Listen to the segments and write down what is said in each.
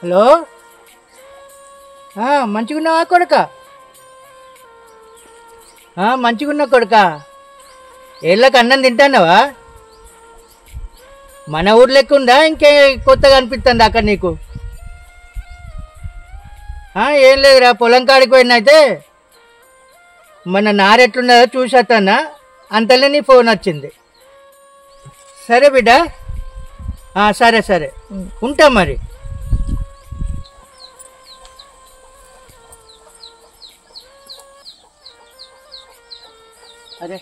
Hello, మంచిగున్నావా కొడుక? మంచిగున్నా కొడుక. ఏళ్ళకి అన్నం తింటాన్నావా? మన ఊరు లెక్కుందా ఇంకే కొత్తగా అనిపిస్తుంది అక్కడ నీకు? ఏం లేదురా, పొలం కాడికి పోయిన అయితే మన నారెట్లున్నదో చూసేస్తానా, అంతలో నీ ఫోన్ వచ్చింది. సరే బిడ్డ, సరే సరే ఉంటా మరి. అదే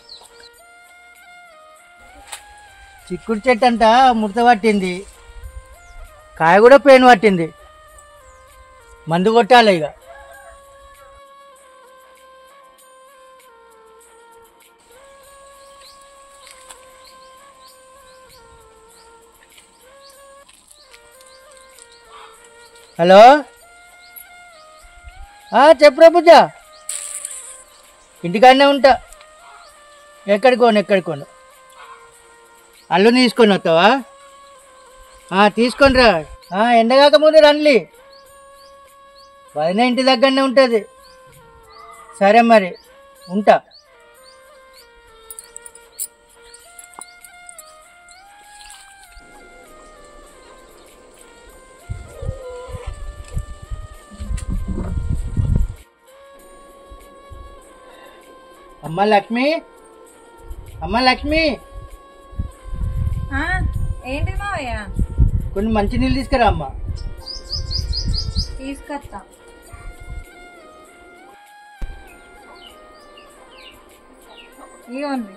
చిక్కుడు చెట్టు అంతా ముడత పట్టింది, కాయ కూడా పేను పట్టింది. మందు కొట్టాలి ఇక. హలో, చెప్పురా పూజ. ఇంటికాడనే ఉంటా, ఎక్కడికోను. అల్లుని తీసుకొని వస్తావా? తీసుకొని రా. ఎండగాక ముందు రండి, వదిన ఇంటి దగ్గరనే ఉంటుంది. సరే మరి ఉంటా. అమ్మ లక్ష్మి, ఏంటి మావయ్య? కొన్ని మంచి నీళ్ళు తీసుకురా అమ్మ. తీసుకొస్తా. ఇవ్వండి.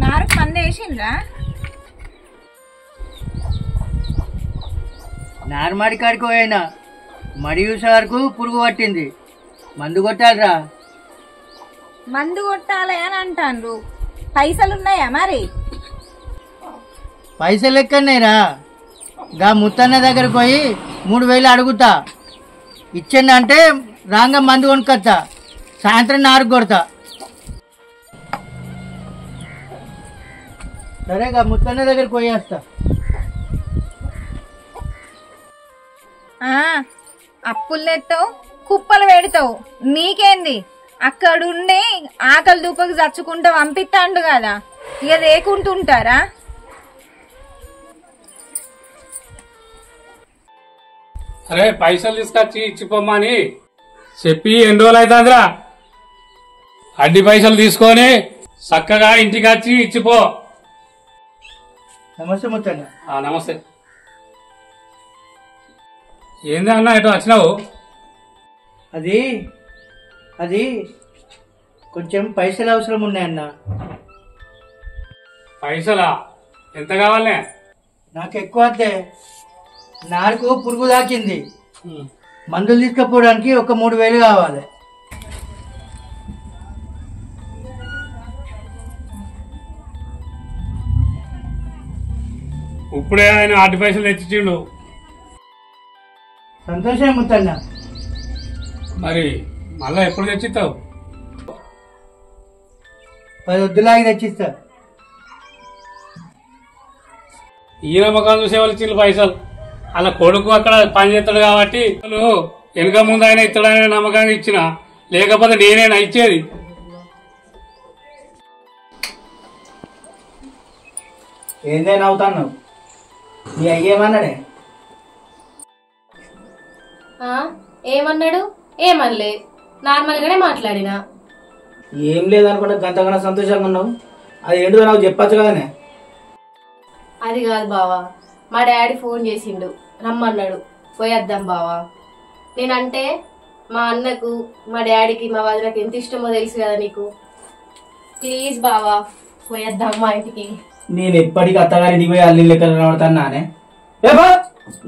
నారుకు మంది వేసిండ్రా? నార్మాడి కాడికి పోయినా మరియు సార్కు పురుగు పట్టింది, మందు కొట్టాలిరా. మందు కొట్టాలి అని అంటాండ్రు, పైసలున్నాయా మరి? పైసలు ఎక్కన్నాయిరా, గా ముత్తన్న దగ్గరకు పోయి 3000 అడుగుతా. ఇచ్చింది అంటే రాంగ మందు కొనుక్కొస్తా, సాయంత్రం నారుకు కొడతా. సరేగా ముత్తన్న దగ్గరికి పోయేస్తా. అప్పులు తెస్తావు, కుప్పలు పెడతావు, నీకేంది? అక్కడుండి ఆకలి దూపకి చచ్చుకుంటా పంపిస్తాండు కదా, ఇక లేకుంటుంటారా? అరే పైసలు తీసుకొచ్చి ఇచ్చిపోమ్మని చెప్పి ఎన్ని రోజులు అవుతుందిరా? అడ్డి పైసలు తీసుకొని చక్కగా ఇంటికి వచ్చి ఇచ్చిపో. నమస్తే ముత్తన్న. నమస్తే. ఏంది అన్న ఎటు వచ్చినావు? అది కొంచెం పైసలు అవసరం ఉన్నాయన్న. పైసలా? ఎంత కావాలనే? నాకు ఎక్కువ వద్దే, నారుకు పురుగు దాకింది, మందులు తీసుకుపోవడానికి ఒక 3000 కావాలి. ఇప్పుడే ఆయన అడ్డి పైసలు తెచ్చిచ్చిండు. సంతోషం ముత్తన్న. మరి మళ్ళా ఎప్పుడు తెచ్చిస్తావు? 10 వద్దులాగి తెచ్చిస్తా. ఈ నమ్మకం చూసే వాళ్ళు ఇచ్చిండు పైసలు. అలా కొడుకు అక్కడ పని చేస్తాడు కాబట్టి వెనుక ముందు ఆయన ఇస్తాడనే నమ్మకాన్ని ఇచ్చిన, లేకపోతే నేనేనా ఇచ్చేది? ఏందైనా అవుతాను, నీ అయ్యేమన్నాడే? ఏమన్నాడు? ఏమనలే, నార్మల్ గానే మాట్లాడినా. ఏం లేదనుకుంటే గంతగానో సంతోషంగా ఉన్నావు, అది ఏంటో నాకు చెప్పచ్చు కదనే. అది కాదు బావా, మా డాడీ ఫోన్ చేసిండు, రమ్మన్నాడు, పోయేద్దాం బావా. నేనంటే మా అన్నకు, మా డాడీకి, మా వదినకి ఎంత ఇష్టమో తెలుసు కదా నీకు. ప్లీజ్ బావా, పోయేద్దాం మా ఇంటికి. నేను ఎప్పటికీ అత్తగారి ఇంటికి పోయి అల్లి లెక్కలు కనబడతానానే?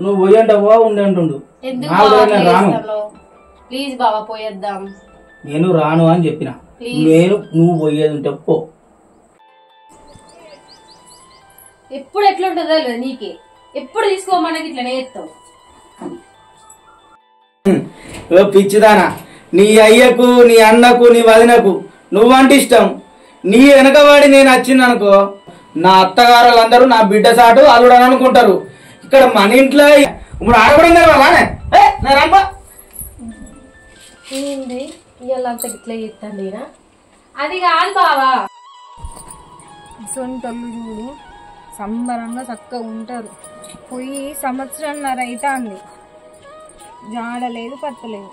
నువ్వు పోయి అంటావో ఉండు. ప్లీజ్ బావా పోయేద్దాం. నేను రాను అని చెప్పిన, నువ్వు పోయేది ఉంటే పో. ఎప్పుడు ఎట్లుంటుందో లేదు నీకే, ఎప్పుడు తీసుకోమన్నది ఇట్లా నేర్తావు. ఓ పిచ్చిదానా, నీ అయ్యకు నీ అన్నకు నీ వదినకు నువ్వంటే ఇష్టం. నీ వెనకవాడి నేను వచ్చిందనుకో, నా అత్తగారులందరూ నా బిడ్డ సాటు అల్లుడని అనుకుంటారు. ఇక్కడ మన ఇంట్లో ఇప్పుడు ఆడకూడదు వాళ్ళనే ఏంది ఇవాళ అంత ఇట్లా చెప్తాండి. అది కాదు బావా, సొంతలు చూడు సంబరంగా చక్కగా ఉంటారు. పోయి సంవత్సరంన్నర అవుతుంది, జాడలేదు పట్టలేదు.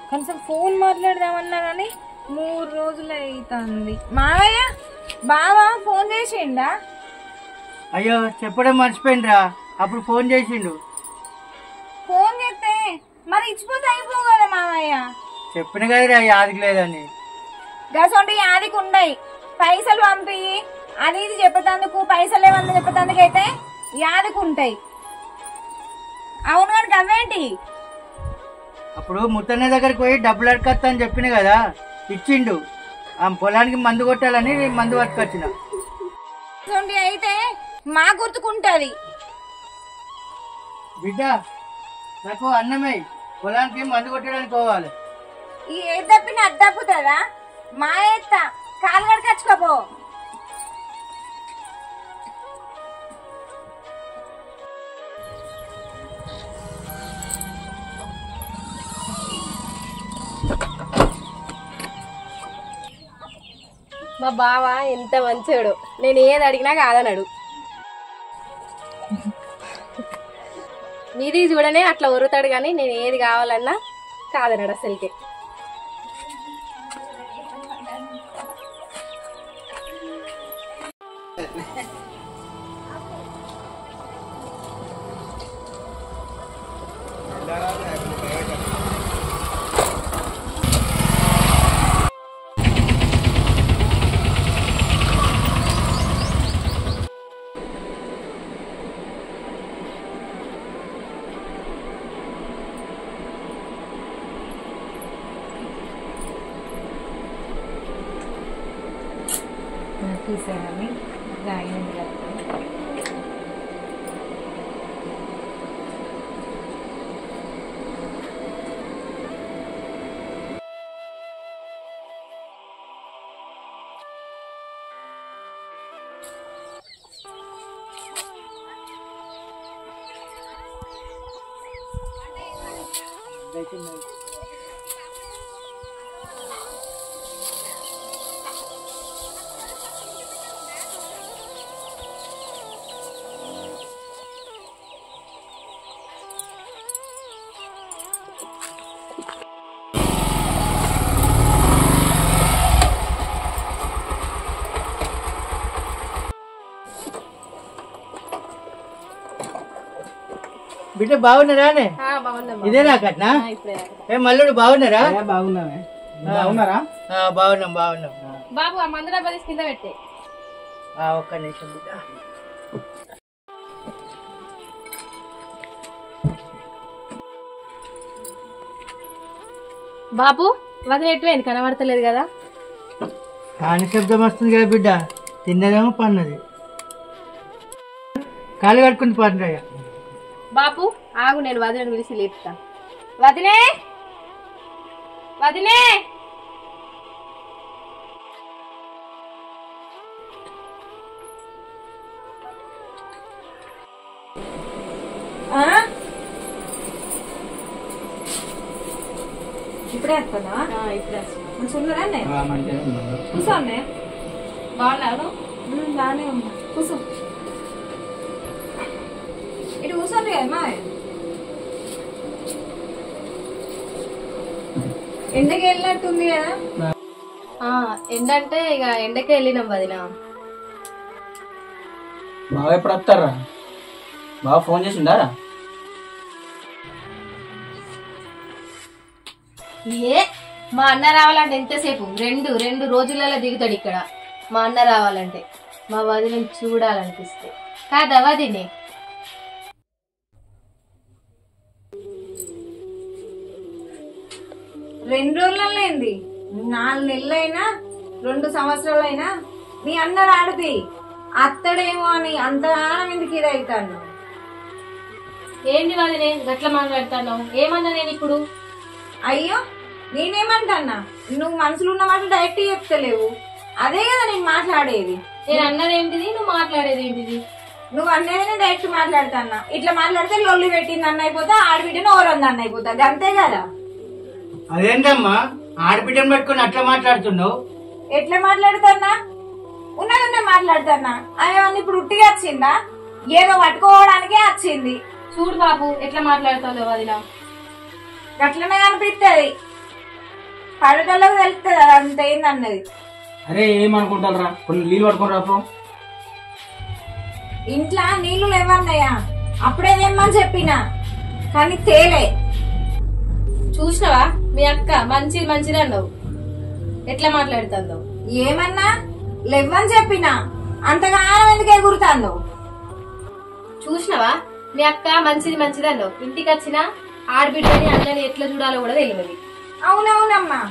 కనీసం ఫోన్ మాట్లాడదామన్నా కానీ 3 రోజులు అవుతుంది. మావయ్య బావా ఫోన్ చేసిండా? అయ్యో చెప్పడం మర్చిపోయిండ్రా, అప్పుడు ఫోన్ చేసిండు. ఫోన్ చేస్తే మరి ఇచ్చిపోతే అయిపో కదా మావయ్య. చెప్పిన కదరా యాదికి లేదని. గసంటే యాదికి ఉండయి, పైసలు పంపి అది ఇది చెప్పేందుకు, పైసలు ఏమన్నా చెప్పేందుకు అయితే యాదికి ఉంటాయి. అవును కానీ అవేంటి? అప్పుడు ముత్తన్న దగ్గరికి పోయి డబ్బులు అడగత్తా అని చెప్పిన కదా, ఇచ్చిండు. ఆ పొలానికి మందు కొట్టాలని మందు పట్టుకొచ్చిన. అయితే మా గుర్తుకుంటది. బిడ్డ నాకు అన్నమే, పొలానికి మందు కొట్టడానికి పోవాలి. ఈ ఏ తప్పిన అద్దప్పుతుందా? మా ఎత్త కాలు కడుకొచ్చుకోపో. మా బావ ఎంత మంచోడు, నేను ఏది అడిగినా కాదన్నాడు. మీది చూడనే అట్లా ఒరుతాడు, కానీ నేను ఏది కావాలన్నా కాదన్నాడు అసలుకే. చూసానని రాయింది కదా. బిడ్డ బాగున్నారానే? ఇదేనా కట్నా? ఏ మల్లుడు బాగున్నారా? బాగున్నారా? బాగున్నాం బాగున్నాం. బాబు ఆ మందు డబ్బా తీసి కింద పెట్టే. ఒక్క నిమిషం బిడ్డ. బాబు వదిన ఎటువైంది, కనబడతలేదు కదా? కాని శబ్దం వస్తుంది కదా బిడ్డ, తిన్నదేమో పన్నది. కాలు కట్టుకుని పన్నయ్య. బాబు ఆగు, నేను వదినను పిలిచి లేపుతా. వదినే, వదినే. ఇప్పుడే వస్తుందా? ఇప్పుడే వస్తున్నా. కూర్చున్నారా? కూర్చోండి. బాగున్నాను. బాగానే ఉన్నా, కూర్చో. ఇటు కూర్చోండి కదా మా. ఎండకి వెళ్ళినట్టుంది కదా? ఎండంటే ఇక ఎండకే వెళ్ళినాం వదిన. బాగా ఎప్పుడు వస్తారా? బాగా ఫోన్ చేసిండారా? మా అన్న రావాలంటే ఎంతసేపు? రెండు రోజులలో దిగుతాడు ఇక్కడ. మా అన్న రావాలంటే మా వదిన చూడాలనిపిస్తే కాదా వదినే? రెండు రోజులలో ఏంది, 4 నెలలైనా 2 సంవత్సరాలైనా మీ అన్న రాడుది. అత్తడేమో అని అంతగానం ఎందుకు ఇది అవుతాను? ఏంది వదినే గట్ల మాట్లాడతాను? ఏమన్నా నేను ఇప్పుడు? అయ్యో నేనేమంటన్నా, నువ్వు మనసులో ఉన్న మాట డైరెక్ట్ చెప్తలేవు. అదే కదా నేను మాట్లాడేది. నేను అన్నది ఏంటిది, నువ్వు మాట్లాడేది ఏంటిది? నువ్వు అనేది డైరెక్ట్ మాట్లాడుతున్నా. ఇట్లా మాట్లాడితే లొల్లి పెట్టింది అన్న అయిపోతా, ఆడబిడ్డను ఓరంది అన్న అయిపోతా, అంతే కదా. అదేంటమ్మా ఆడబిడ్డను పెట్టుకుని అట్లా మాట్లాడుతున్నావు? ఎట్లా మాట్లాడుతున్నా? ఉన్నదన్నే మాట్లాడుతున్నా. అదేమన్నా ఇప్పుడు ఉట్టిగా వచ్చిందా? ఏదో పట్టుకోవడానికే వచ్చింది. చూడు బాబు ఎట్లా మాట్లాడుతుందో వదిన. గట్లనే కనిపిస్తుంది, పడటోళ్ళకి తెలుస్తుంది అది అంత ఏందన్నది. అరే ఏమనుకుంటారా, కొన్ని నీళ్ళు పట్టుకుని రాపో. ఇంట్లో నీళ్లు లేవన్నాయా? అప్పుడే తెమ్మని చెప్పినా కానీ తేలే. చూసినావా మీ అక్క మంచిది అన్నావు, ఎట్లా మాట్లాడుతుందో. ఏమన్నా లేవని చెప్పినా అంతగానం ఎందుకు ఎగురుతాను? చూసినావా మీ అక్క మంచిది అన్నావు, ఇంటికి వచ్చిన ఆడబిడ్డని అన్నని ఎట్లా చూడాలో కూడా తెలియదు. అవునవునమ్మా,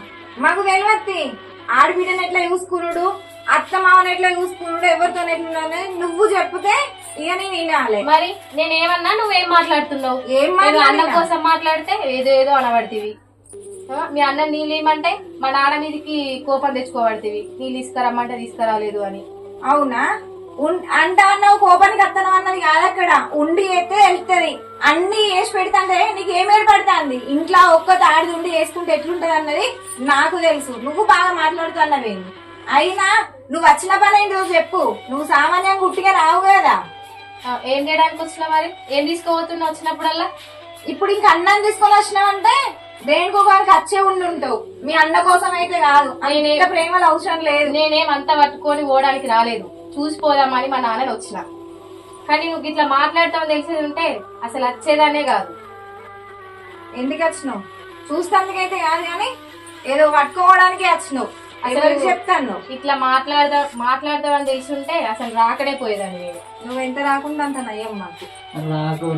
మాకు తెలియద్ది ఆడబిడ్డని ఎట్లా చూసుకున్నాడు, అత్త మామని ఎట్లా చూసుకున్నాడు, ఎవరితో ఎట్లా నువ్వు చెప్తే ఇక నేను వినాలి. మరి నేనేమన్నా నువ్వేం మాట్లాడుతున్నావు? ఏం అన్నం కోసం మాట్లాడితే ఏదో అనబడితివి. మీ అన్న నీళ్ళు ఇమ్మంటే మా నాన్న మీదకి కోపం తెచ్చుకోబడితివి, నీళ్ళు తీసుకురమ్మంటే తీసుకురాలేదు అని. అవునా? అంటా అన్నావు కోపానికి అత్తనం అన్నది కాదు, అక్కడ ఉండి అయితే వెళ్తుంది. అన్ని వేసి పెడతాంటే నీకు ఏం ఏర్పడుతుంది? ఇంట్లో ఒక్క తాడిది ఉండి వేసుకుంటే ఎట్లుంటది అన్నది నాకు తెలుసు. నువ్వు బాగా మాట్లాడుతున్నావేంది? అయినా నువ్వు వచ్చిన పని ఏంటో చెప్పు. నువ్వు సామాన్యంగా గుట్టిగా రావు కదా. ఏం చేయడానికి వచ్చినా? మరి ఏం తీసుకోబోతున్నావు వచ్చినప్పుడల్లా? ఇప్పుడు ఇంక అన్నం తీసుకొని వచ్చినావంటే దేనికో వారికి వచ్చే ఉండుంటావు. మీ అన్న కోసం అయితే కాదు, ఆయన ప్రేమలు అవసరం లేదు. నేనేమంతా పట్టుకొని ఓడానికి రాలేదు, చూసిపోదామని మా నాన్నని వచ్చిన. కానీ నువ్వు ఇట్లా మాట్లాడతామని తెలిసేది ఉంటే అసలు వచ్చేదానే కాదు. ఎందుకు వచ్చినావు? చూస్తానికైతే కాదు కానీ ఏదో పట్టుకోవడానికి వచ్చినావు. అసలు చెప్తాను, ఇట్లా మాట్లాడదామని తెలిసి ఉంటే అసలు రాకడే పోయేదాన్ని నేను. నువ్వు ఎంత రాకుండా అంత నయ్యం మాకు.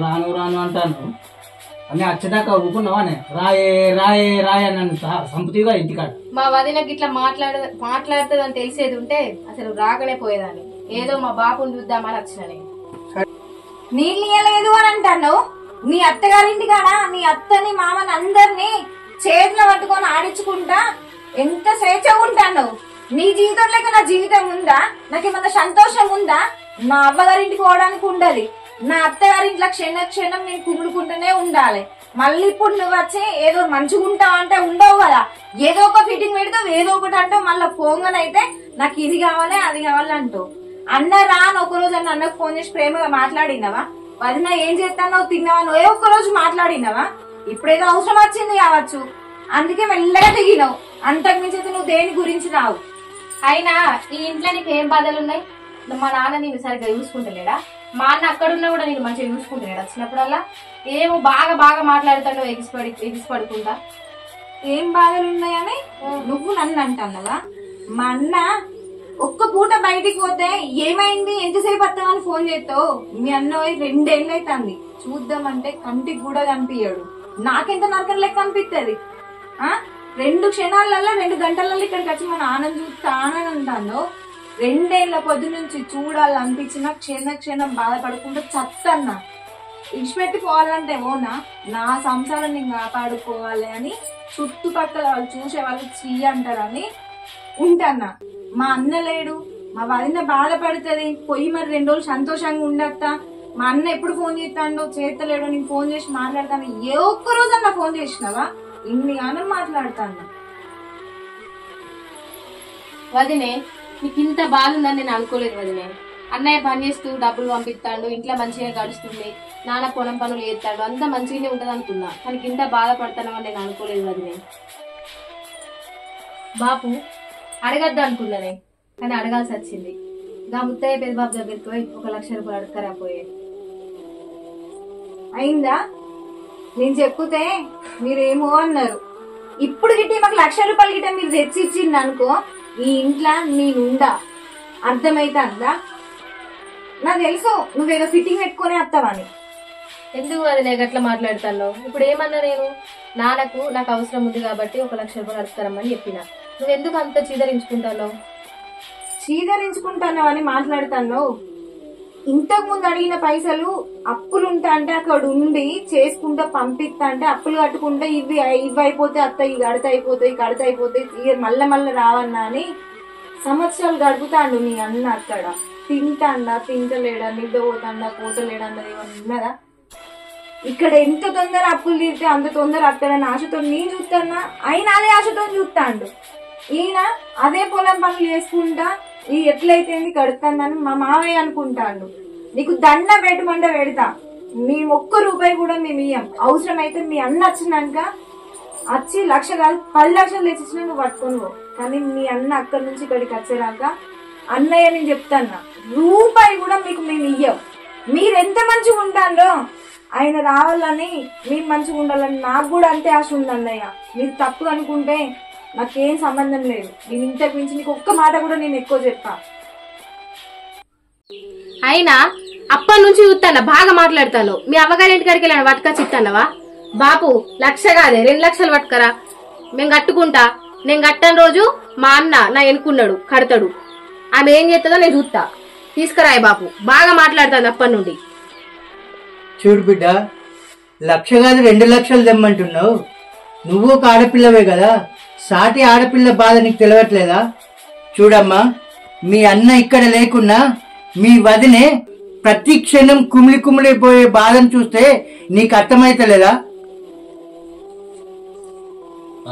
రాను అంటాను అని వచ్చేదాకా ఊరుకున్నావానే, రాయే నన్ను సంపుతిగా ఇంటికాడ. మా వదినకి ఇట్లా మాట్లాడుతుందని తెలిసేది ఉంటే అసలు రాకనే పోయేదాన్ని. ఏదో మా బాపుని చూద్దామని వచ్చిన నేను. నీళ్ళు ఇయ్యలేదు అని అంటాను. నీ అత్తగారింటి కాడ నీ అత్తని మామని అందరినీ చేతిలో పట్టుకొని ఆడించుకుంటా ఎంత స్వేచ్ఛగా ఉంటాను. నీ జీవితం లేక నా జీవితం ఉందా? నాకేమన్నా సంతోషం ఉందా? నా అవ్వగారింటికి పోవడానికి ఉండదు, నా అత్తగారింట్లో క్షణం నేను కుమ్ముడుకుంటూనే ఉండాలి. మళ్ళీ ఇప్పుడు నువ్వు వచ్చి ఏదో మంచిగా ఉంటావు అంటే ఉండవు కదా, ఏదో ఒక ఫిట్టింగ్ పెడతావు, ఏదో ఒకటి అంటావు. మళ్ళీ ఫోన్గానైతే నాకు ఇది కావాలి అది కావాలి అంటావు. అన్న రాను ఒక రోజు అన్న అన్నకు ఫోన్ చేసి ప్రేమగా మాట్లాడినావా? వదిన ఏం చేస్తానో తిన్నావా? నువ్వే ఒక్క రోజు మాట్లాడినావా? ఇప్పుడేదో అవసరం వచ్చింది కావచ్చు, అందుకే మెల్లగా దిగినావు. అంతకు మించి నువ్వు దేని గురించి రావు. అయినా ఈ ఇంట్లో నీకు ఏం బాధలు ఉన్నాయి? మా నాన్న నేను సరిగ్గా చూసుకుంటలేడా? మా అన్న అక్కడున్నా కూడా నేను మంచిగా చూసుకుంటలేడా? వచ్చినప్పుడల్లా ఏమో బాగా మాట్లాడుతాడు ఎగిసి పడుకుంటా. ఏం బాధలు ఉన్నాయని నువ్వు నన్ను అంటున్నావా? మా అన్న ఒక్క పూట బయటికి పోతే ఏమైంది ఎంతసేపు వస్తామని ఫోన్ చేస్తావు. మీ అన్న 2 ఏళ్ళు అవుతుంది, చూద్దామంటే కంటికి కూడా కనిపించాడు. నాకెంత నరకం లెక్క అనిపిస్తుంది. 2 క్షణాలలో 2 గంటలలో ఇక్కడికి వచ్చి మన ఆనందం చూస్తానని అంటాను. 2 ఏళ్ల పొద్దు నుంచి చూడాలనిపించిన క్షణం బాధపడుకుంటూ చత్తన్నా. ఇడిచిపెట్టి పోవాలంటే ఓనా? నా సంసారం నేను కాపాడుకోవాలి అని చుట్టుపక్కల వాళ్ళు చూసే వాళ్ళు చీ అంటారని ఉంటాన్నా. మా అన్న లేడు, మా వదిన బాధపడుతుంది, పోయి మరి 2 రోజులు సంతోషంగా ఉండత్తా. మా అన్న ఎప్పుడు ఫోన్ చేస్తాడో చేస్తలేడో, నేను ఫోన్ చేసి మాట్లాడతాను. ఏ ఒక్క రోజు అన్న ఫోన్ చేసినావా? ఇన్ని గానం మాట్లాడతాను. వదినే నీకు ఇంత బాధ ఉందని నేను అనుకోలేదు వదినే. అన్నయ్య పని చేస్తూ డబ్బులు పంపిస్తాడు, ఇంట్లో మంచిగా గడుస్తుంది, నాన్న పొలం పనులు చేస్తాడు, అంతా మంచిగానే ఉంటది అనుకున్నా. కానీ ఇంత బాధపడతానని నేను అనుకోలేదు వదినే. బాపు అడగద్దు అనుకున్నానే, కానీ అడగాల్సి వచ్చింది. గా ముత్తయ్య పెద్ద బాబు దగ్గరికి పోయి 1 లక్ష రూపాయలు అడగరాపోయే. అయిందా? నేను చెప్తే మీరేమో అన్నారు. ఇప్పుడు గిట్టే మాకు 1 లక్ష రూపాయలు గిట్ట మీరు తెచ్చిచ్చింది అనుకో, ఈ ఇంట్లో నేనుండా. అర్థమైతుందా? నాకు తెలుసు నువ్వేదో ఫిట్టింగ్ పెట్టుకునే వస్తావని. ఎందుకు అది నేను గట్లా మాట్లాడతాను? ఇప్పుడు ఏమన్నా నేను నాకు అవసరం ఉంది కాబట్టి 1 లక్ష రూపాయలు అడుగుతారమ్మని చెప్పిన. నువ్వెందుకు అంత చీదరించుకుంటావు? చీదరించుకుంటున్నావని మాట్లాడుతున్నావు. ఇంతకు ముందు అడిగిన పైసలు అప్పులు ఉంటా అంటే అక్కడ ఉండి చేసుకుంటా పంపిస్తా అంటే అప్పులు కట్టుకుంటే ఇవి అయిపోతే అత్త ఇవి కడత అయిపోతాయి ఇక మళ్ళా రావన్నా అని సంవత్సరాలు గడుపుతాండు నీ అన్న అక్కడ. తింటలేడా, నిద్ర పోతలేడా అన్నది ఏమన్నా ఉన్నదా? ఇక్కడ ఎంత తొందర అప్పులు తీరితే అంత తొందర అత్తడని ఆశతో నేను చూస్తానా, ఆయన అదే ఆశతో చూస్తాండు. ఈయన అదే పొలం పనులు చేసుకుంటా ఈ ఎట్లయితే కడుతుందని మా మావయ్య అనుకుంటాడు. నీకు దండ పెట్టమంటే పెడతా, మేము ₹1 కూడా మేము ఇయ్యం. అవసరమైతే మీ అన్న వచ్చినాక వచ్చి 1,00,000 కాదు 10 లక్షలు తెచ్చిచ్చినా నువ్వు పట్టుకొని పో. కానీ మీ అన్న అక్కడి నుంచి ఇక్కడికి వచ్చేరాక అన్నయ్య నేను చెప్తాను ₹1 కూడా మీకు మేము ఇయ్యం. మీరు ఎంత మంచిగా ఉంటారో ఆయన రావాలని మీరు మంచిగా ఉండాలని నాకు కూడా అంతే ఆశ ఉంది అన్నయ్య. మీరు తప్పు అనుకుంటే నాకేం సంబంధం లేదు. నేను ఇంతకు మించి నీకు ఒక్క మాట కూడా నేను ఎక్కువ చెప్పా. అయినా అప్పటి నుంచి చూస్తాను బాగా మాట్లాడతాను. మీ అవ్వగారి ఇంటికాడికి వెళ్ళాను పట్టుకొచ్చి ఇస్తానవా? బాపు 1,00,000 కాదే 2 లక్షలు పట్టుకరా, మేము కట్టుకుంటా. నేను కట్టని రోజు మా అన్న నా ఎన్నుకున్నాడు కడతాడు. ఆమె ఏం చేస్తుందో నేను చూస్తా. తీసుకురాయి బాపు, బాగా మాట్లాడతాను అప్పటి నుండి. చూడు బిడ్డ, 1,00,000 కాదు 2 లక్షలు తెమ్మంటున్నావు. నువ్వు ఒక ఆడపిల్లవే కదా, సాటి ఆడపిల్ల బాధ నీకు తెలియట్లేదా? చూడమ్మా, మీ అన్న ఇక్కడ లేకున్నా మీ వదినే ప్రతి క్షణం కుమిలిపోయే బాధను చూస్తే నీకు అర్థమైతలేదా?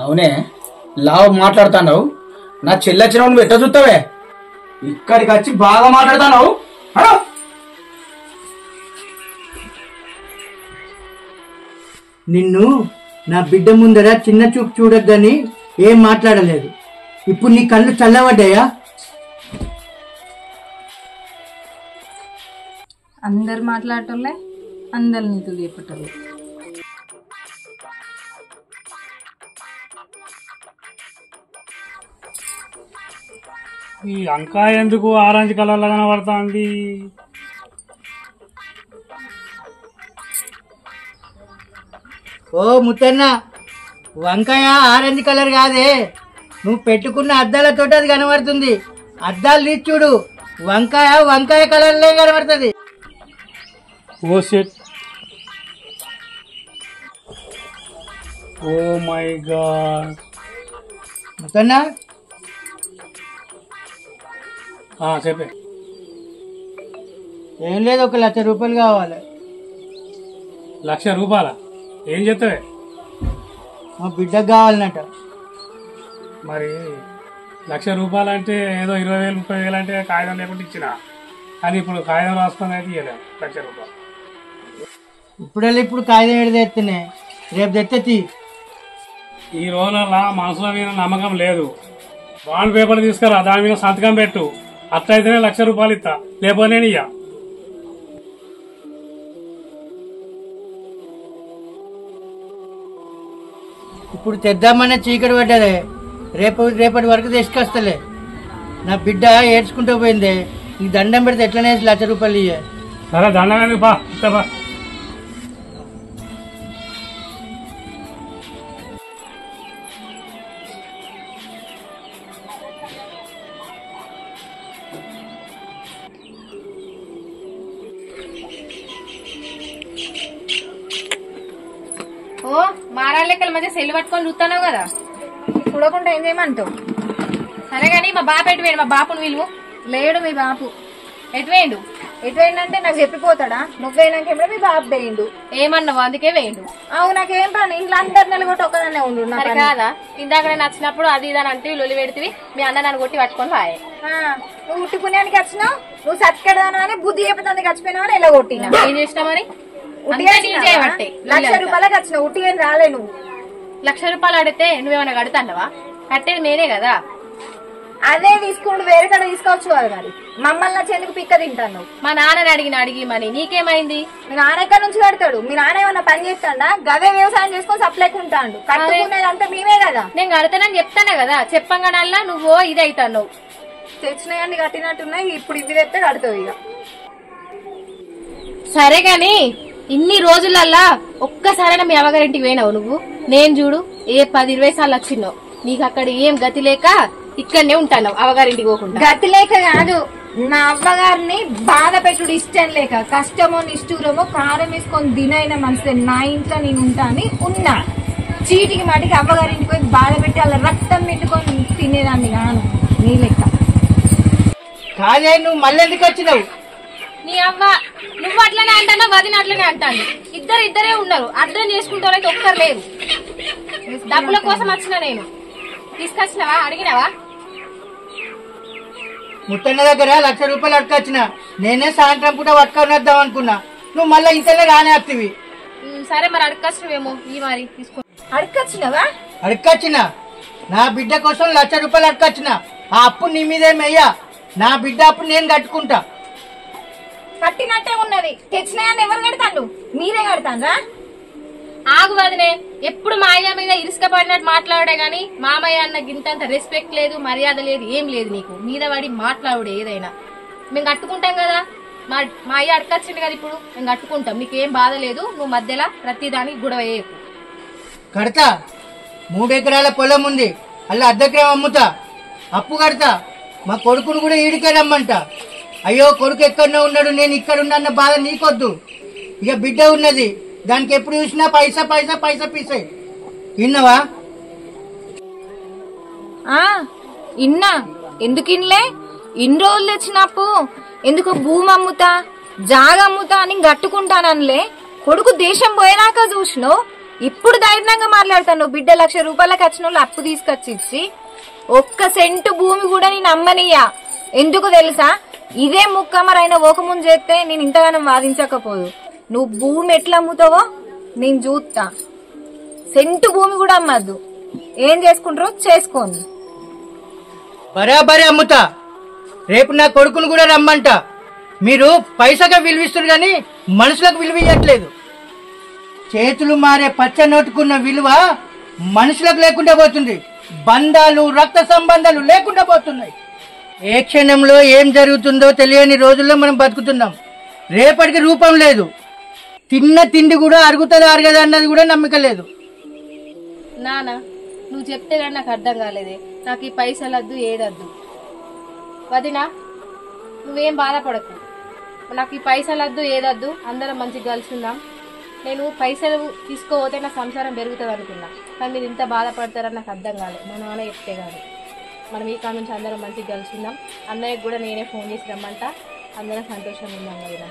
అవునే లావు మాట్లాడుతున్నావు. నా చెల్లెచ్చిన నువ్వు ఎట్లా చూస్తావే? ఇక్కడికి వచ్చి బాగా మాట్లాడుతున్నావు. నిన్ను నా బిడ్డ ముందర చిన్న చూపు చూడొద్దని ఏం మాట్లాడలేదు. ఇప్పుడు నీ కళ్ళు చల్లబడ్డాయా? అందరు మాట్లాడటంలే, అందరు నీతులు చెప్పటం. ఈ వంకాయ ఎందుకు ఆరెంజ్ కలర్ లో కనబడుతుంది? ఓ ముత్తన్న, వంకాయ ఆరెంజ్ కలర్ కాదే, నువ్వు పెట్టుకున్న అద్దాలతో అది కనబడుతుంది. అద్దాలు తీసి చూడు, వంకాయ కలర్లే కనబడుతుంది. Oh shit, oh my God. Muthanna చెప్పే. ఏం లేదు, ఒక ₹1,00,000 కావాలి. ₹1,00,000? ఏం చెప్తావే? మా బిడ్డకు కావాలన్నట. మరి ₹1,00,000 అంటే ఏదో 20,000 30,000 అంటే కాగితం లేకుండా ఇచ్చిన, కానీ ఇప్పుడు కాగితం రాసుకొని అయితే ఇవ్వలేదు ₹1,00,000. ఇప్పుడు కాగితం ఏడు తెస్తున్నాయి, రేపు తెచ్చి. ఈ రోజులలో మనసుల మీద నమ్మకం లేదు. బాండ్ పేపర్ తీసుకురా, దాని మీద సంతకం పెట్టు. అట్లయితేనే ₹1,00,000 ఇస్తా, లేకపోతే నేను ఇయ్య. ఇప్పుడు తెద్దామనే చీకటి పడ్డదే, రేపటి వరకు తీసుకొస్తలే. నా బిడ్డ ఏడ్చుకుంటూ పోయిందే, ఈ దండం పెడితే ఎట్లనే ₹1,00,000 ఇయ్యే. సరే దండగానే బా, ఇస్తా. ఓ మారాల లెక్కల మధ్య సెల్లు పట్టుకొని చూస్తున్నావు కదా, చూడకుండా ఏం చేయమంటావు? సరే గాని మా బాపు ఎటు వేయండు? మా బాపును విలువ లేడు మీ బాపు. ఎటు వేయండు? ఎటు వేయండంటే నాకు చెప్పిపోతాడా? నువ్వేనాకేమో మీ బాపు వేయండు. ఏమన్నావు? అందుకే వేయండు. అవు నాకేం పని, ఇంట్లో అందరు నెలగొట్టి ఒక్కదాన్నే ఉండు. మరి కాదా, ఇందాక నేను వచ్చినప్పుడు అది ఇదని అంటే లొలి పెడితే మీ అన్న నన్ను కొట్టి పట్టుకొని పాయే. నువ్వు ఉట్టి పుణ్యానికి వచ్చినావు, నువ్వు సత్కెడదానా అని బుద్ధి చెప్తుంది వచ్చిపోయినావు అని ఎలా కొట్టినా. ఏం చేసినా మరి? ₹1,00,000 వచ్చినావు, ఉట్టి ఏం రాలే. నువ్వు ₹1,00,000 అడిగితే నువ్వేమన్నా కడుతున్నావా? కట్టేది నేనే కదా. అదే తీసుకుంటూ వేరే కడ తీసుకోవచ్చు కదా. మరి మమ్మల్ని వచ్చేందుకు పిక్క తింటాను. మా నాన్నని అడిగి మరి నీకేమైంది? మీ నాన్న ఎక్కడి నుంచి కడతాడు? మీ నాన్న ఏమన్నా పని చేస్తాడా? గవే వ్యవసాయం చేసుకొని సప్లైకుంటాడు. కట్టుకునేదంతా మేమే కదా. నేను కడతానని చెప్తానే కదా, చెప్పంగానల్లా నువ్వు ఇది అవుతావు. తెచ్చినాయన్ని కట్టినట్టున్నాయి, ఇప్పుడు ఇవి తెస్తే కడతావు ఇక. సరే గాని ఇన్ని రోజులల్లా ఒక్కసారైనా మీ అవ్వగారింటికి పోయినావు నువ్వు? నేను చూడు ఏ 10-20 సార్లు వచ్చినావు. నీకు అక్కడ ఏం గతి లేక ఇక్కడనే ఉంటాను, అవ్వగారింటికి పోకుండా. గతి లేక కాదు, నా అవ్వగారిని బాధ పెట్టుడు ఇష్టం లేక కష్టమో నిష్ఠూరమో కారం వేసుకొని దినైన మనసు నా ఇంట్లో నేను ఉంటా అని ఉన్నా. చీటికి మాటికి అవ్వగారింటికి పోయి బాధ పెట్టి అలా రక్తం పెట్టుకొని తినేదాన్ని కాను నీ లెక్క. కాదే నువ్వు మళ్ళీ ఎందుకు వచ్చినావు? నీ అవ్వ నువ్వు అట్లనే అంటానా, వదిన అట్లనే అంటాను. ఇద్దరే ఉన్నారు, అర్థం చేసుకుంటారైతే ఒక్కరు లేరు. డబ్బుల కోసం వచ్చిన నేను. తీసుకొచ్చినావా? అడిగినావా? ముత్తన్న దగ్గర 1,00,000 రూపాయలు అడకొచ్చిన. నేనే సాయంత్రం పూట పట్టుకొని వద్దాం అనుకున్నా. నువ్వు మళ్ళీ ఇంతలో రానే వస్తవి. సరే మరి అడగచ్చినవేమో ఈ మరి తీసుకో. అడగచ్చినవా? అడకొచ్చిన. నా బిడ్డ కోసం 1,00,000 రూపాయలు అడకొచ్చిన. ఆ అప్పు నీ మీదేమయ్యా. నా బిడ్డ అప్పు నేను కట్టుకుంటా. కట్టినట్టే ఉన్నది. తెచ్చినాయని ఎవరు కడతాను? మీరే కడతానరా? ఆగు వదినే, ఎప్పుడు మా అయ్య మీద ఇరుసుక పడినట్టు మాట్లాడే గాని మామయ్య అన్న గింతంత రెస్పెక్ట్ లేదు, మర్యాద లేదు, ఏం లేదు నీకు. మీద పడి మాట్లాడు ఏదైనా. మేము కట్టుకుంటాం కదా, మా అయ్య అడకొచ్చింది కదా, ఇప్పుడు మేము కట్టుకుంటాం. నీకేం బాధ లేదు. నువ్వు మధ్యలో ప్రతిదానికి గొడవ చేయకు. కడతా. 3 ఎకరాల పొలం ఉంది, అలా 1/2 ఎకరం అమ్ముతా. అప్పు కడతా. మా కొడుకును కూడా ఈడికే రమ్మంట. అయ్యో కొడుకు ఎక్కడనే ఉన్నాడు, నేను ఇక్కడ ఉన్నా బాధ నీకొద్దు. ఇక బిడ్డ ఉన్నది, దానికి ఎప్పుడు చూసినా పైసా పైసా పైసా పీసాయి. విన్నావా? ఇన్నా. ఎందుకు ఇన్లే? ఇన్ని రోజులు తెచ్చినప్పు ఎందుకు భూమి అమ్ముతా జాగా అమ్ముతా అని గట్టుకుంటాననిలే. కొడుకు దేశం పోయినాక చూసినావు. ఇప్పుడు ధైర్యంగా మాట్లాడతాను. బిడ్డ 1,00,000 రూపాయలకు వచ్చిన వాళ్ళు అప్పు తీసుకొచ్చి ఇచ్చి 1 సెంటు భూమి కూడా నేను అమ్మనియ్యా. ఎందుకు తెలుసా? ఇదే ముక్కమరైన ఒక ముందు చేస్తే నేను ఇంతగానం వాదించకపోదు. నువ్వు భూమి ఎట్లా అమ్ముతావో నేను చూస్తా. సెంటు భూమి కూడా అమ్మద్దు. ఏం చేసుకుంటారో చేసుకోండి. బరాబరే అమ్ముతా. రేపు నా కొడుకును కూడా రమ్మంట. మీరు పైసగా విలువిస్తారు గాని మనుషులకు విలువ ఇవ్వట్లేదు. చేతులు మారే పచ్చ నోటుకున్న విలువ మనుషులకు లేకుండా పోతుంది. బంధాలు రక్త సంబంధాలు లేకుండా పోతున్నాయి. ఏ క్షణంలో ఏం జరుగుతుందో తెలియని రోజుల్లో మనం బతుకుతున్నాం. రేపటికి రూపం లేదు. తిన్న తిండి కూడా అరుగుతుంది అరగదు అన్నది కూడా నమ్మక లేదు. నానా నువ్వు చెప్తే కానీ నాకు అర్థం కాలేదే. నాకు ఈ పైసలు వద్దు, ఏదద్దు. వదినా నువ్వేం బాధపడకు. నాకు ఈ పైసలు వద్దు, ఏదద్దు. అందరం మంచిగా కలిసి ఉందాం. నేను పైసలు తీసుకోపోతే నా సంసారం పెరుగుతుంది అనుకున్నా, కానీ మీరు ఇంత బాధపడతారని నాకు అర్థం కాలేదు. మా నాన్న చెప్తే కాదు. మనం ఈ కాడ నుంచి అందరం మంచిగా కలిసి ఉందాం. అన్నయ్యకి కూడా నేనే ఫోన్ చేసి రమ్మంట. అందరం సంతోషంగా ఉందాం వదినా.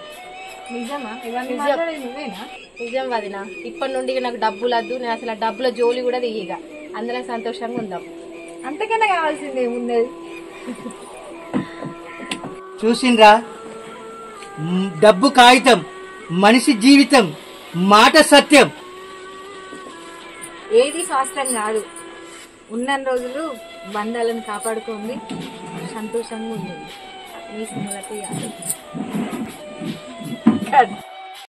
నిజమా? నువ్వేనా? నిజం వదినా. ఇప్పటి నుండి నాకు డబ్బులు వద్దు. నేను అసలు ఆ డబ్బుల జోలి కూడా తీయగా. అందరం సంతోషంగా ఉందాం. అంతకన్నా కావాల్సింది ఏమున్నది? చూసిండ్రా, డబ్బు కాగితం, మనిషి జీవితం, మాట సత్యం. ఏది శాస్త్రం కాదు. ఉన్న రోజులు బంధాలను కాపాడుకోండి, సంతోషంగా ఉంది. మీ సుమలత యాదవ్.